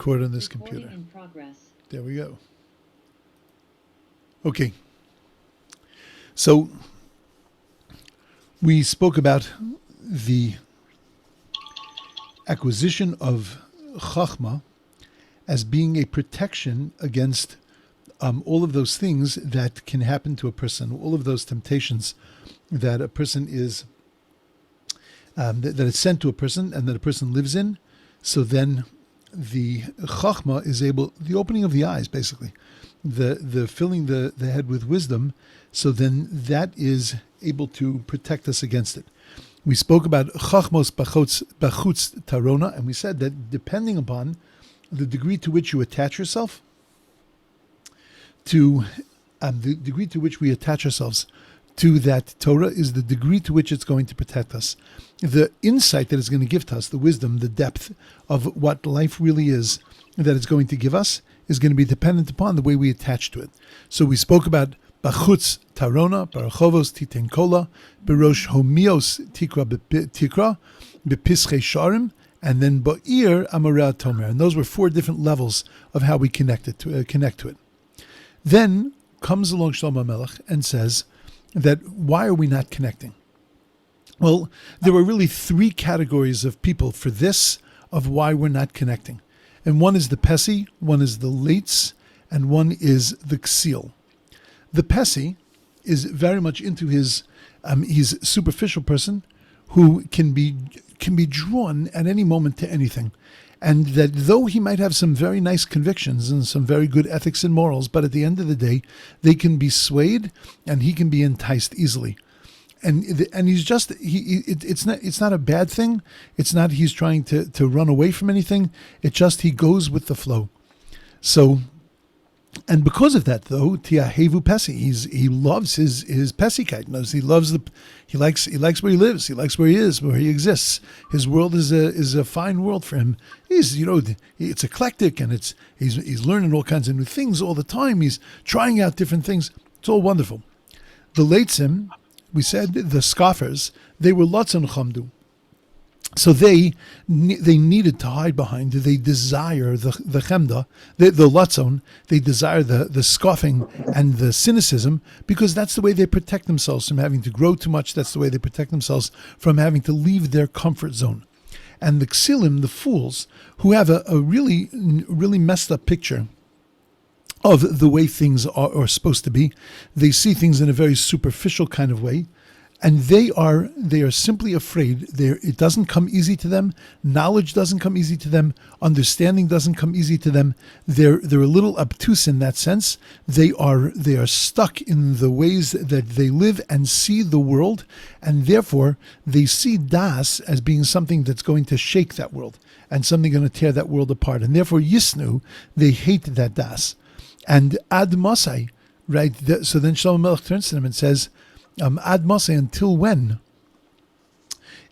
record on this computer. In progress. There we go. Okay. So we spoke about the acquisition of Chachma as being a protection against all of those things that can happen to a person, all of those temptations that a person is, that is sent to a person and that a person lives in. So then the Chachma is able, the opening of the eyes, basically, the filling the head with wisdom, so then that is able to protect us against it. We spoke about Chachmos Bachutz Tarona, and we said that depending upon the degree to which you attach yourself to, the degree to which we attach ourselves to that Torah is the degree to which it's going to protect us. The insight that it's going to give to us, the wisdom, the depth of what life really is that it's going to give us is going to be dependent upon the way we attach to it. So we spoke about Bachutz Tarona, Barachovos Titen Kola, Berosh Homios Tikra Bepischei Sharim, and then Ba'ir Amara Tomer. And those were 4 different levels of how we connect to it. Then comes along Shlomo Hamelech and says that why are we not connecting? Well, there were really 3 categories of people for this, of why we're not connecting. And one is the Pesi, one is the Leitz, and one is the Ksil. The Pesi is very much into he's a superficial person who can be drawn at any moment to anything. And that though he might have some very nice convictions and some very good ethics and morals, but at the end of the day, they can be swayed and he can be enticed easily. And he's just, it's not a bad thing. It's not he's trying to run away from anything. It's just he goes with the flow. So, and because of that, though, Tiahevu Pesi, he loves his Pesikite. He likes where he lives. He likes where he is, where he exists. His world is a fine world for him. It's eclectic, and he's learning all kinds of new things all the time. He's trying out different things. It's all wonderful. The Leitzim, we said, the scoffers, they were Lotzon Chamdu. So they needed to hide behind. They desire the chemda, the latzon. They desire the scoffing and the cynicism because that's the way they protect themselves from having to grow too much. That's the way they protect themselves from having to leave their comfort zone. And the ksilim, the fools, who have a really, really messed up picture of the way things are supposed to be. They see things in a very superficial kind of way. And they are simply afraid. It doesn't come easy to them. Knowledge doesn't come easy to them. Understanding doesn't come easy to them. They're a little obtuse in that sense. They are stuck in the ways that they live and see the world, and therefore they see das as being something that's going to shake that world and something going to tear that world apart. And therefore Yisnu, they hate that das. And ad Mosai, right? So then Shlomo Melech turns to them and says, Ad Moshe, until when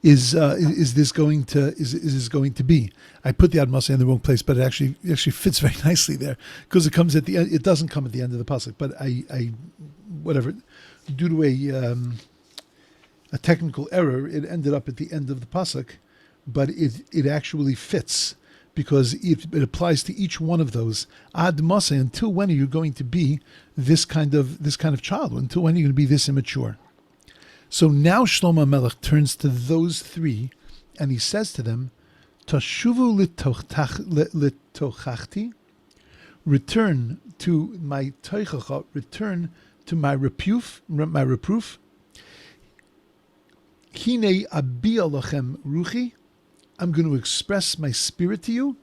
is this going to be? I put the Ad Moshe in the wrong place, but it actually fits very nicely there because it comes at the end. It doesn't come at the end of the pasuk, but I whatever, due to a technical error, it ended up at the end of the pasuk, but it actually fits because it applies to each one of those. Ad Moshe, until when are you going to be this kind of child? Until when are you going to be this immature? So now Shlomo Hamelech turns to those 3, and he says to them, "Tashuvu litochachti, return to my toichacha, return to my reproof. Hine abia lachem ruchi, I'm going to express my spirit to you,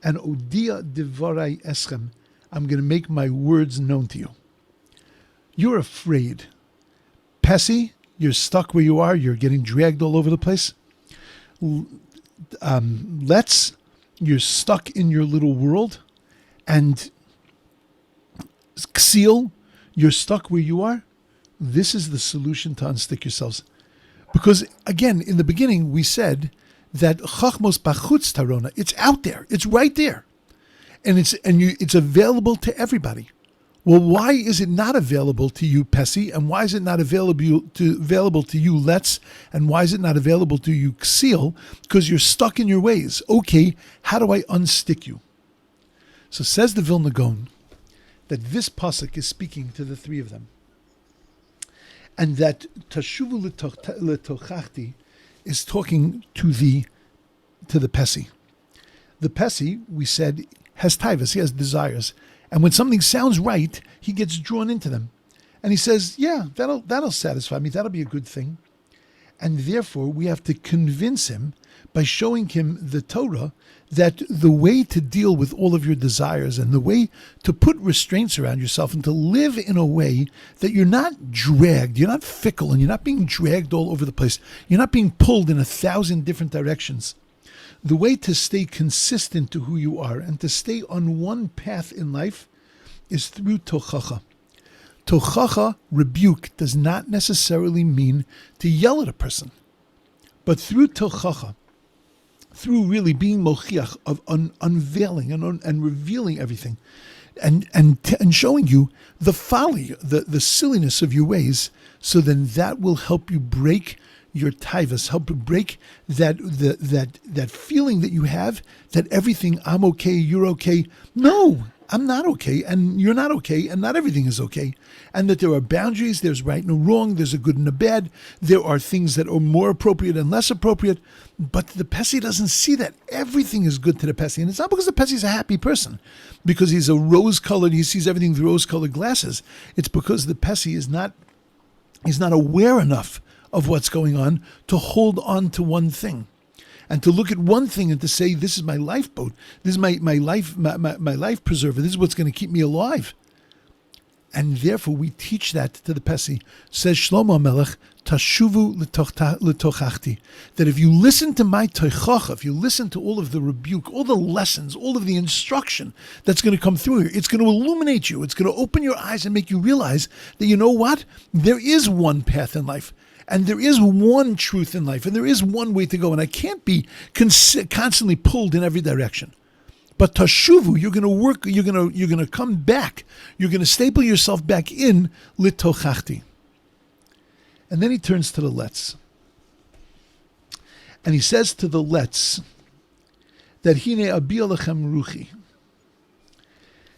and odia devarai eschem, I'm going to make my words known to you." You're afraid. Pesi, you're stuck where you are. You're getting dragged all over the place. You're stuck in your little world. And Ksil, you're stuck where you are. This is the solution to unstick yourselves. Because, again, in the beginning, we said that Chachmos Bachutz Tarona, it's out there. It's right there. And it's available to everybody. Well, why is it not available to you, Pesi? And why is it not available to you, Let's? And why is it not available to you, Ksil? Because you're stuck in your ways. Okay, how do I unstick you? So says the Vilna Gaon that this pasuk is speaking to the three of them, and that tashuvu letochachti is talking to the Pesi. The Pesi, we said, has taivas, he has desires, and when something sounds right, he gets drawn into them, and he says, "Yeah, that'll satisfy me. That'll be a good thing." And therefore, we have to convince him by showing him the Torah that the way to deal with all of your desires and the way to put restraints around yourself and to live in a way that you're not dragged, you're not fickle, and you're not being dragged all over the place. You're not being pulled in 1,000 different directions. The way to stay consistent to who you are and to stay on one path in life is through tochacha. Tochacha, rebuke, does not necessarily mean to yell at a person. But through tochacha, through really being mochiach, of unveiling and revealing everything, and showing you the folly, the silliness of your ways, so then that will help you break your taivas, help you break that feeling that you have that everything, I'm okay, you're okay. No, I'm not okay, and you're not okay, and not everything is okay. And that there are boundaries, there's right and a wrong, there's a good and a bad, there are things that are more appropriate and less appropriate, but the Pesi doesn't see that. Everything is good to the Pesi, and it's not because the Pesi is a happy person, because he's a rose-colored, he sees everything through rose-colored glasses. It's because the Pesi is not aware enough of what's going on to hold on to one thing. And to look at one thing and to say, this is my lifeboat, this is my life preserver, this is what's going to keep me alive. And therefore we teach that to the Pesi. Says Shlomo Hamelech, tashuvu letochachti, that if you listen to my tochacha, if you listen to all of the rebuke, all the lessons, all of the instruction that's going to come through here, it's going to illuminate you, it's going to open your eyes and make you realize that, you know what, there is one path in life. And there is one truth in life, and there is one way to go, and I can't be constantly pulled in every direction. But tashuvu, you're going to work, you're going to come back, you're going to staple yourself back in litochachti. And then he turns to the let's, and he says to the let's that hine abia lechem ruchi.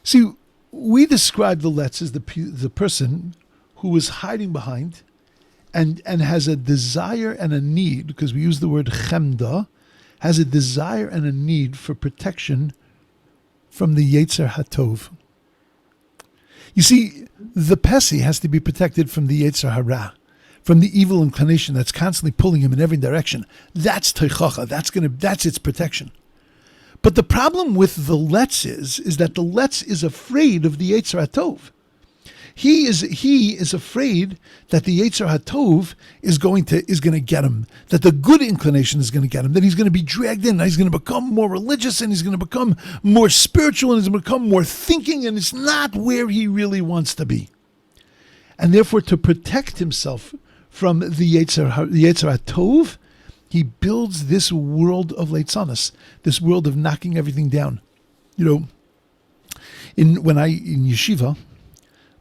See, we describe the let's as the person who is hiding behind and has a desire and a need, because we use the word chemda, has a desire and a need for protection from the Yetzer HaTov. You see, the Pesi has to be protected from the Yetzer Hara, from the evil inclination that's constantly pulling him in every direction. That's Teichacha, that's its protection. But the problem with the Letz is that the Letz is afraid of the Yetzer HaTov. He is afraid that the Yetzer HaTov is going to get him, that the good inclination is going to get him, that he's going to be dragged in, that he's going to become more religious, and he's going to become more spiritual, and he's going to become more thinking, and it's not where he really wants to be. And therefore, to protect himself from the Yetzer HaTov, he builds this world of Leitzanas, this world of knocking everything down. You know, in yeshiva,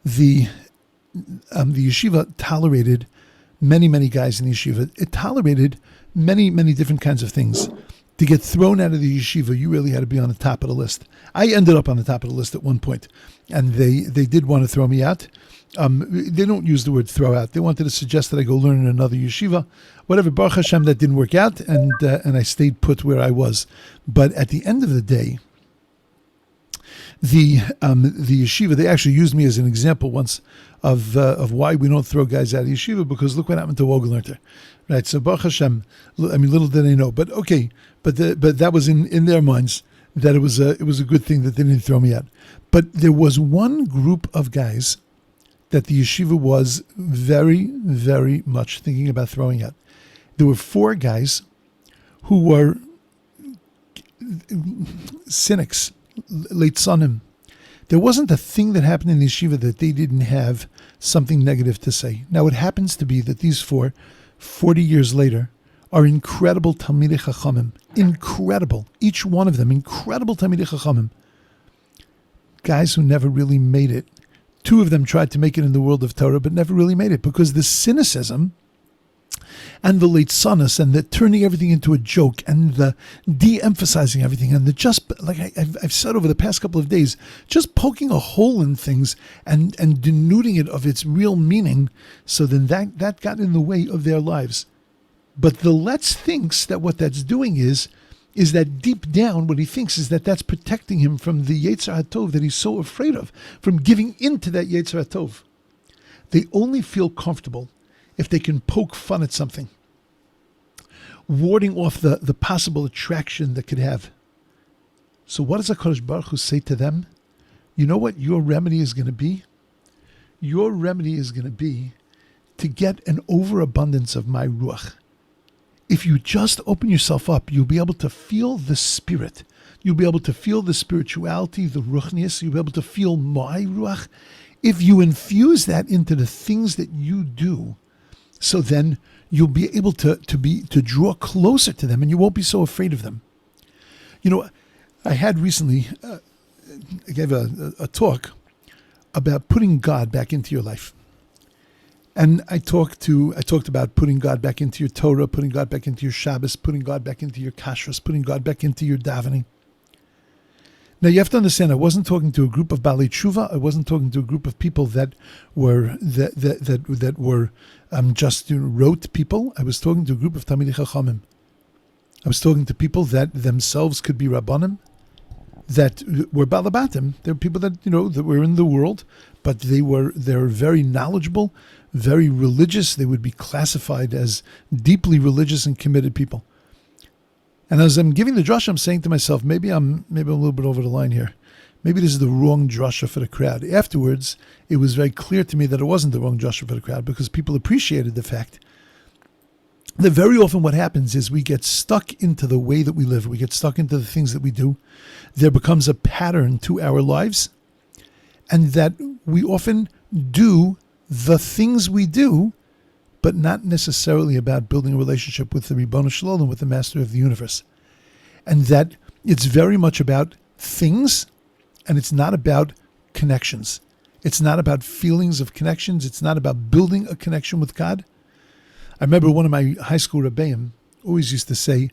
the yeshiva tolerated many guys in the yeshiva. It tolerated many different kinds of things. To get thrown out of the yeshiva, you really had to be on the top of the list. I ended up on the top of the list at one point, and they did want to throw me out. They don't use the word throw out. They wanted to suggest that I go learn in another yeshiva. Whatever, Baruch Hashem, that didn't work out, and I stayed put where I was. But at the end of the day, the yeshiva, they actually used me as an example once of why we don't throw guys out of yeshiva, because look what happened to Wohlgelernter, right? So Baruch Hashem, I mean, little did they know, but okay, but that was in their minds that it was a good thing that they didn't throw me out. But there was one group of guys that the yeshiva was very, very much thinking about throwing out. There were 4 guys who were cynics, Leitzanim. There wasn't a thing that happened in the yeshiva that they didn't have something negative to say. Now, it happens to be that these 4, 40 years later, are incredible Talmidei Chachamim. Incredible. Each one of them, incredible Talmidei Chachamim. Guys who never really made it. 2 of them tried to make it in the world of Torah, but never really made it, because the cynicism and the late sonus, and the turning everything into a joke, and the de-emphasizing everything, and the just, like I've said over the past couple of days, just poking a hole in things and denuding it of its real meaning, so then that got in the way of their lives. But the Let's thinks that what that's doing is that deep down what he thinks is that that's protecting him from the Yetzer HaTov that he's so afraid of, from giving into that Yetzer HaTov. They only feel comfortable if they can poke fun at something, warding off the possible attraction that could have. So what does HaKadosh Baruch Hu say to them? You know what your remedy is going to be? Your remedy is going to be to get an overabundance of my Ruach. If you just open yourself up, you'll be able to feel the spirit. You'll be able to feel the spirituality, the ruchnius. You'll be able to feel my Ruach. If you infuse that into the things that you do, so then you'll be able to draw closer to them, and you won't be so afraid of them. You know, I had recently, I gave a talk about putting God back into your life. And I talked about putting God back into your Torah, putting God back into your Shabbos, putting God back into your kashrus, putting God back into your davening. Now you have to understand, I wasn't talking to a group of Balei Tshuva. I wasn't talking to a group of people that were just rote people. I was talking to a group of Talmidei Chachamim. I was talking to people that themselves could be Rabbanim, that were Balabatim. They're people that that were in the world, but they're very knowledgeable, very religious. They would be classified as deeply religious and committed people. And as I'm giving the drasha, I'm saying to myself, maybe I'm a little bit over the line here. Maybe this is the wrong drasha for the crowd. Afterwards, it was very clear to me that it wasn't the wrong drasha for the crowd, because people appreciated the fact that very often what happens is we get stuck into the way that we live. We get stuck into the things that we do. There becomes a pattern to our lives, and that we often do the things we do, but not necessarily about building a relationship with the Ribono Shel Olam, with the Master of the Universe. And that it's very much about things, and it's not about connections. It's not about feelings of connections. It's not about building a connection with God. I remember one of my high school Rebbeim always used to say,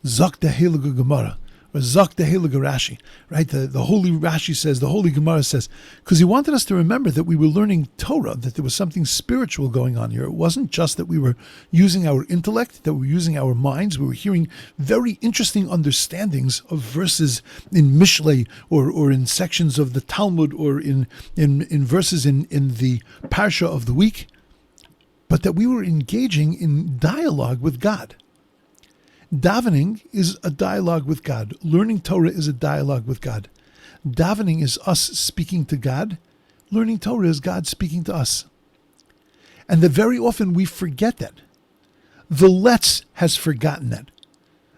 Zok the Heilige Gemara, or Zok the Heilige Rashi, right? The Holy Rashi says, the Holy Gemara says, because he wanted us to remember that we were learning Torah, that there was something spiritual going on here. It wasn't just that we were using our intellect, that we were using our minds. We were hearing very interesting understandings of verses in Mishlei, or in sections of the Talmud, or in verses in the Parsha of the week, but that we were engaging in dialogue with God. Davening is a dialogue with God. Learning Torah is a dialogue with God. Davening is us speaking to God. Learning Torah is God speaking to us. And that very often we forget that. The Let's has forgotten that.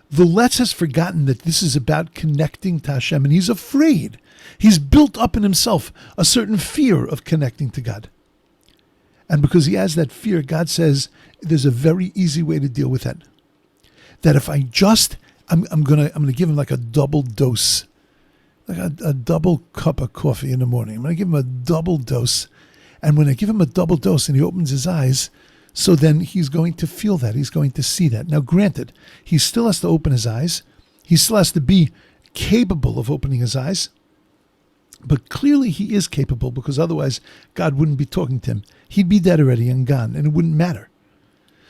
The Let's has forgotten that this is about connecting to Hashem, and he's afraid. He's built up in himself a certain fear of connecting to God. And because he has that fear, God says there's a very easy way to deal with that. That if I just, I'm gonna give him like a double dose, like a double cup of coffee in the morning. I'm gonna give him a double dose, and when I give him a double dose and he opens his eyes, so then he's going to feel that, he's going to see that. Now, granted, he still has to open his eyes, he still has to be capable of opening his eyes, but clearly he is capable, because otherwise God wouldn't be talking to him. He'd be dead already and gone, and it wouldn't matter.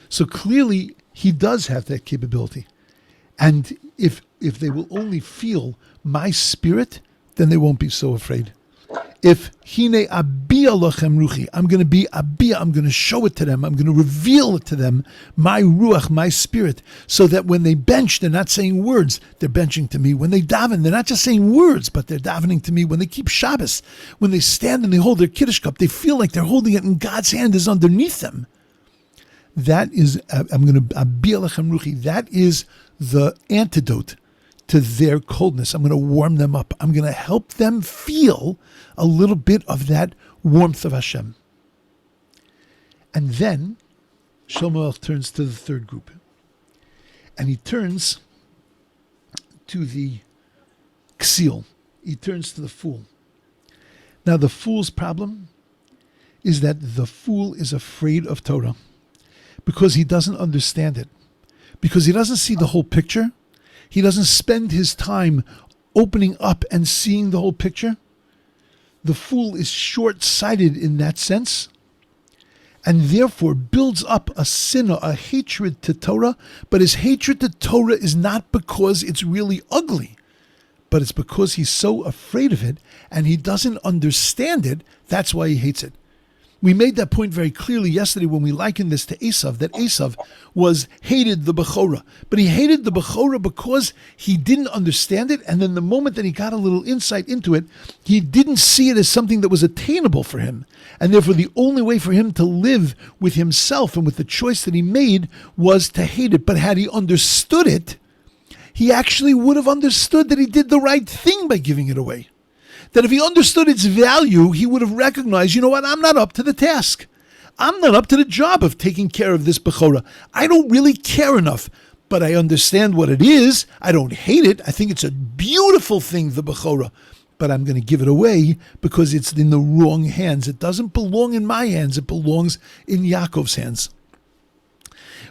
So clearly he does have that capability. And if they will only feel my spirit, then they won't be so afraid. If Hine Abia Lochem Ruchi, I'm going to be Abia, I'm going to show it to them, I'm going to reveal it to them, my Ruach, my spirit, so that when they bench, they're not saying words, they're benching to me. When they daven, they're not just saying words, but they're davening to me. When they keep Shabbos, when they stand and they hold their Kiddush cup, they feel like they're holding it and God's hand is underneath them. That is, I'm going to Abia Lochem Ruchi, that is the antidote to their coldness. I'm going to warm them up. I'm going to help them feel a little bit of that warmth of Hashem. And then Shlomo turns to the third group. And he turns to the ksil. He turns to the fool. Now the fool's problem is that the fool is afraid of Torah, Because he doesn't understand it. Because he doesn't see the whole picture. He doesn't spend his time opening up and seeing the whole picture. The fool is short-sighted in that sense, and therefore builds up a sinah, a hatred to Torah, but his hatred to Torah is not because it's really ugly, but it's because he's so afraid of it and he doesn't understand it. That's why he hates it. We made that point very clearly yesterday when we likened this to Esav, that Esav hated the Bechorah. But he hated the Bechorah because he didn't understand it, and then the moment that he got a little insight into it, he didn't see it as something that was attainable for him. And therefore the only way for him to live with himself and with the choice that he made was to hate it. But had he understood it, he actually would have understood that he did the right thing by giving it away. That if he understood its value, he would have recognized, you know what, I'm not up to the task. I'm not up to the job of taking care of this Bechorah. I don't really care enough, but I understand what it is. I don't hate it. I think it's a beautiful thing, the Bechorah, but I'm going to give it away because it's in the wrong hands. It doesn't belong in my hands. It belongs in Yaakov's hands.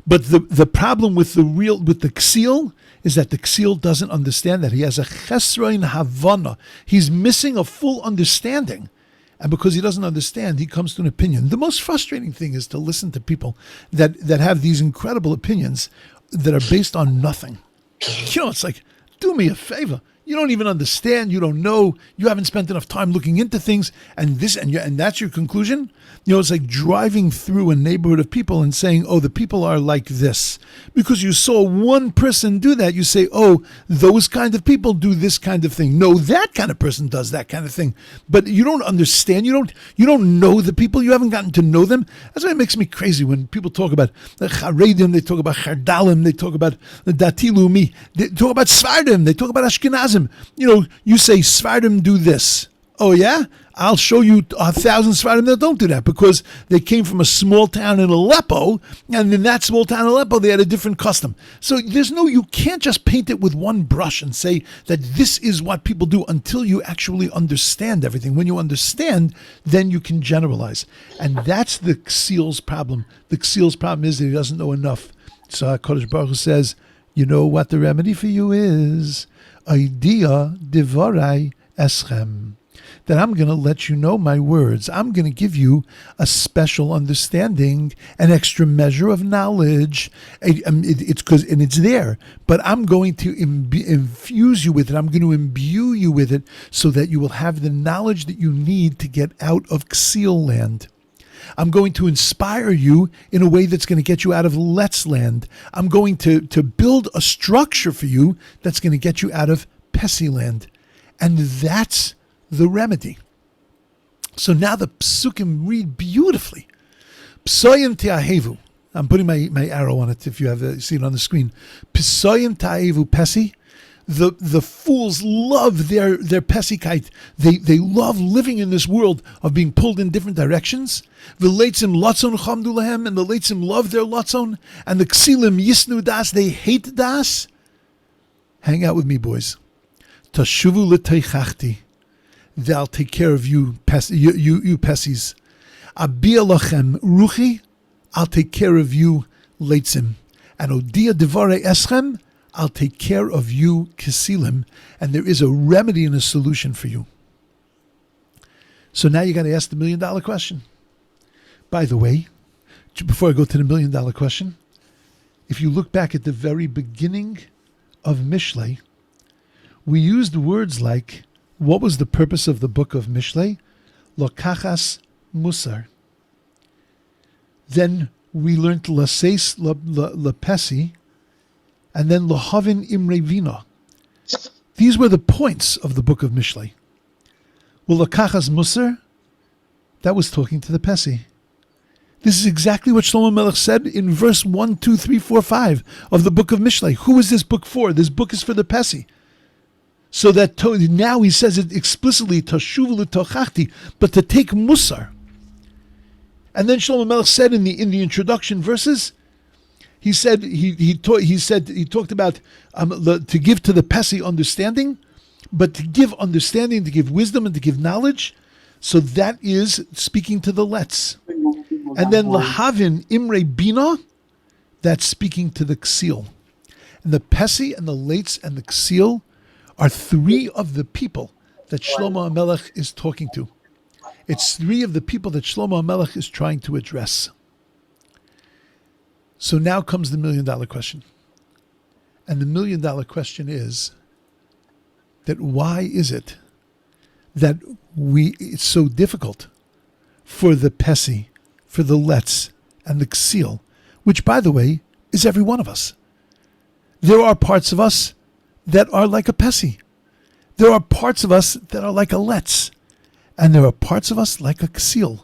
But the problem with the Ksil is that the Ksil doesn't understand that. He has a chesroin havana. He's missing a full understanding. And because he doesn't understand, he comes to an opinion. The most frustrating thing is to listen to people that have these incredible opinions that are based on nothing. You know, it's like, do me a favor. You don't even understand. You don't know. You haven't spent enough time looking into things. And that's your conclusion? You know, it's like driving through a neighborhood of people and saying, oh, the people are like this. Because you saw one person do that, you say, oh, those kind of people do this kind of thing. No, that kind of person does that kind of thing. But you don't understand. You don't know the people. You haven't gotten to know them. That's why it makes me crazy when people talk about the Charedim, they talk about Chardalim, they talk about the Dati Leumi, they talk about Sfardim, they talk about Ashkenazim. You know, you say Sfardim do this. Oh yeah? I'll show you 1,000 Sfardim that don't do that because they came from a small town in Aleppo, and in that small town in Aleppo they had a different custom. So you can't just paint it with one brush and say that this is what people do until you actually understand everything. When you understand, then you can generalize. And that's the Ksil's problem. The Ksil's problem is that he doesn't know enough. So HaKadosh Baruch Hu says, you know what the remedy for you is? Idea divarai eschem. That I'm going to let you know my words. I'm going to give you a special understanding, an extra measure of knowledge. It's there, but I'm going to infuse you with it. I'm going to imbue you with it so that you will have the knowledge that you need to get out of Ksil land. I'm going to inspire you in a way that's going to get you out of Let's land. I'm going to build a structure for you that's going to get you out of Pesi land. And that's the remedy. So now the psukim read beautifully. Psoyim te'ahevu. I'm putting my arrow on it if you see it on the screen. Psoyim te'ahevu pesi. The fools love their pesikite. They love living in this world of being pulled in different directions. The leitzim lotzon chamdu lahem, and the leitzim love their lotzon. And the ksilim yisnu das, they hate das. Hang out with me, boys. Tashuvu l'teichachti. They'll take care of you pesis. Abia lachem ruchi. I'll take care of you leitzim. And odia devare eschem. I'll take care of you, Kisilim, and there is a remedy and a solution for you. So now you got to ask the $1 million question. By the way, before I go to the $1 million question, if you look back at the very beginning of Mishlei, we used words like, what was the purpose of the book of Mishlei? Lokachas Musar. Then we learned Laseis Lepesi, and then Lohavin Imre Vina. These were the points of the book of Mishlei. Well, Lakachas Musar, that was talking to the Pesi. This is exactly what Shlomo Melech said in verse 1, 2, 3, 4, 5 of the book of Mishlei. Who is this book for? This book is for the Pesi. So that now he says it explicitly, Tashuv l'tochachti, but to take Musar. And then Shlomo Melech said in the introduction verses, he said he talked about to give to the Pesi understanding, but to give understanding, to give wisdom, and to give knowledge. So that is speaking to the Let's. And then Lahavin Imre Bina, that's speaking to the Ksil. And the Pesi and the Leitz and the Ksil are three of the people that Shlomo Hamelech is talking to. It's three of the people that Shlomo Hamelech is trying to address. So now comes the $1 million question. And the $1 million question is that why is it that it's so difficult for the Pesi, for the Letz, and the Ksil, which, by the way, is every one of us. There are parts of us that are like a Pesi. There are parts of us that are like a Letz. And there are parts of us like a Ksil.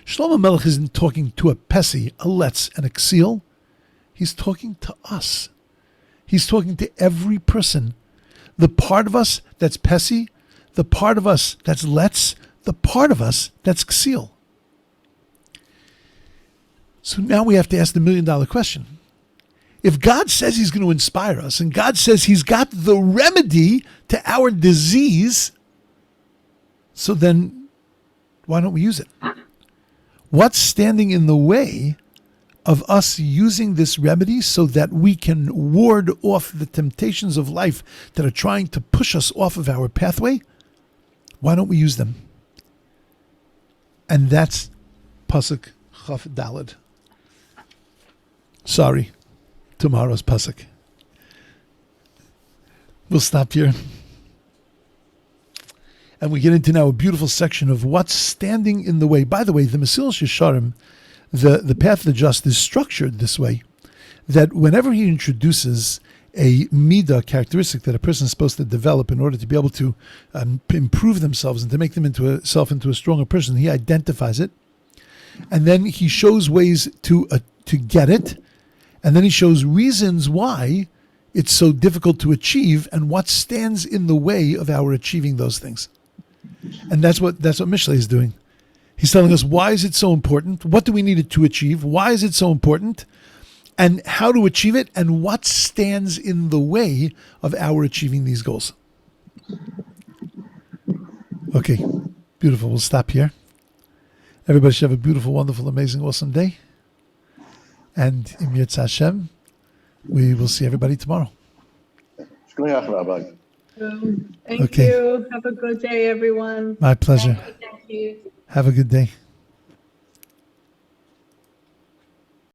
Shlomo Melech isn't talking to a Pesi, a Letz, and a Ksil. He's talking to us. He's talking to every person. The part of us that's Pesi, the part of us that's Letz, the part of us that's Ksil. So now we have to ask the $1 million question. If God says he's going to inspire us, and God says he's got the remedy to our disease, so then why don't we use it? What's standing in the way of us using this remedy so that we can ward off the temptations of life that are trying to push us off of our pathway? Why don't we use them? And that's pasuk Chaf Daled. Sorry, tomorrow's pasuk. We'll stop here. And we get into now a beautiful section of what's standing in the way. By the way, the Mesilas Yesharim, the path of the just, is structured this way, that whenever he introduces a midah characteristic that a person is supposed to develop in order to be able to improve themselves and to make them into a stronger person, he identifies it, and then he shows ways to get it, and then he shows reasons why it's so difficult to achieve and what stands in the way of our achieving those things. And that's what Mishlei is doing. He's telling us, why is it so important? What do we need it to achieve? Why is it so important? And how to achieve it? And what stands in the way of our achieving these goals? Okay, beautiful. We'll stop here. Everybody should have a beautiful, wonderful, amazing, awesome day. And Im Yirtzeh Hashem, we will see everybody tomorrow. Shkoyach, Rabbi. Thank you. Have a good day, everyone. My pleasure. Thank you. Have a good day.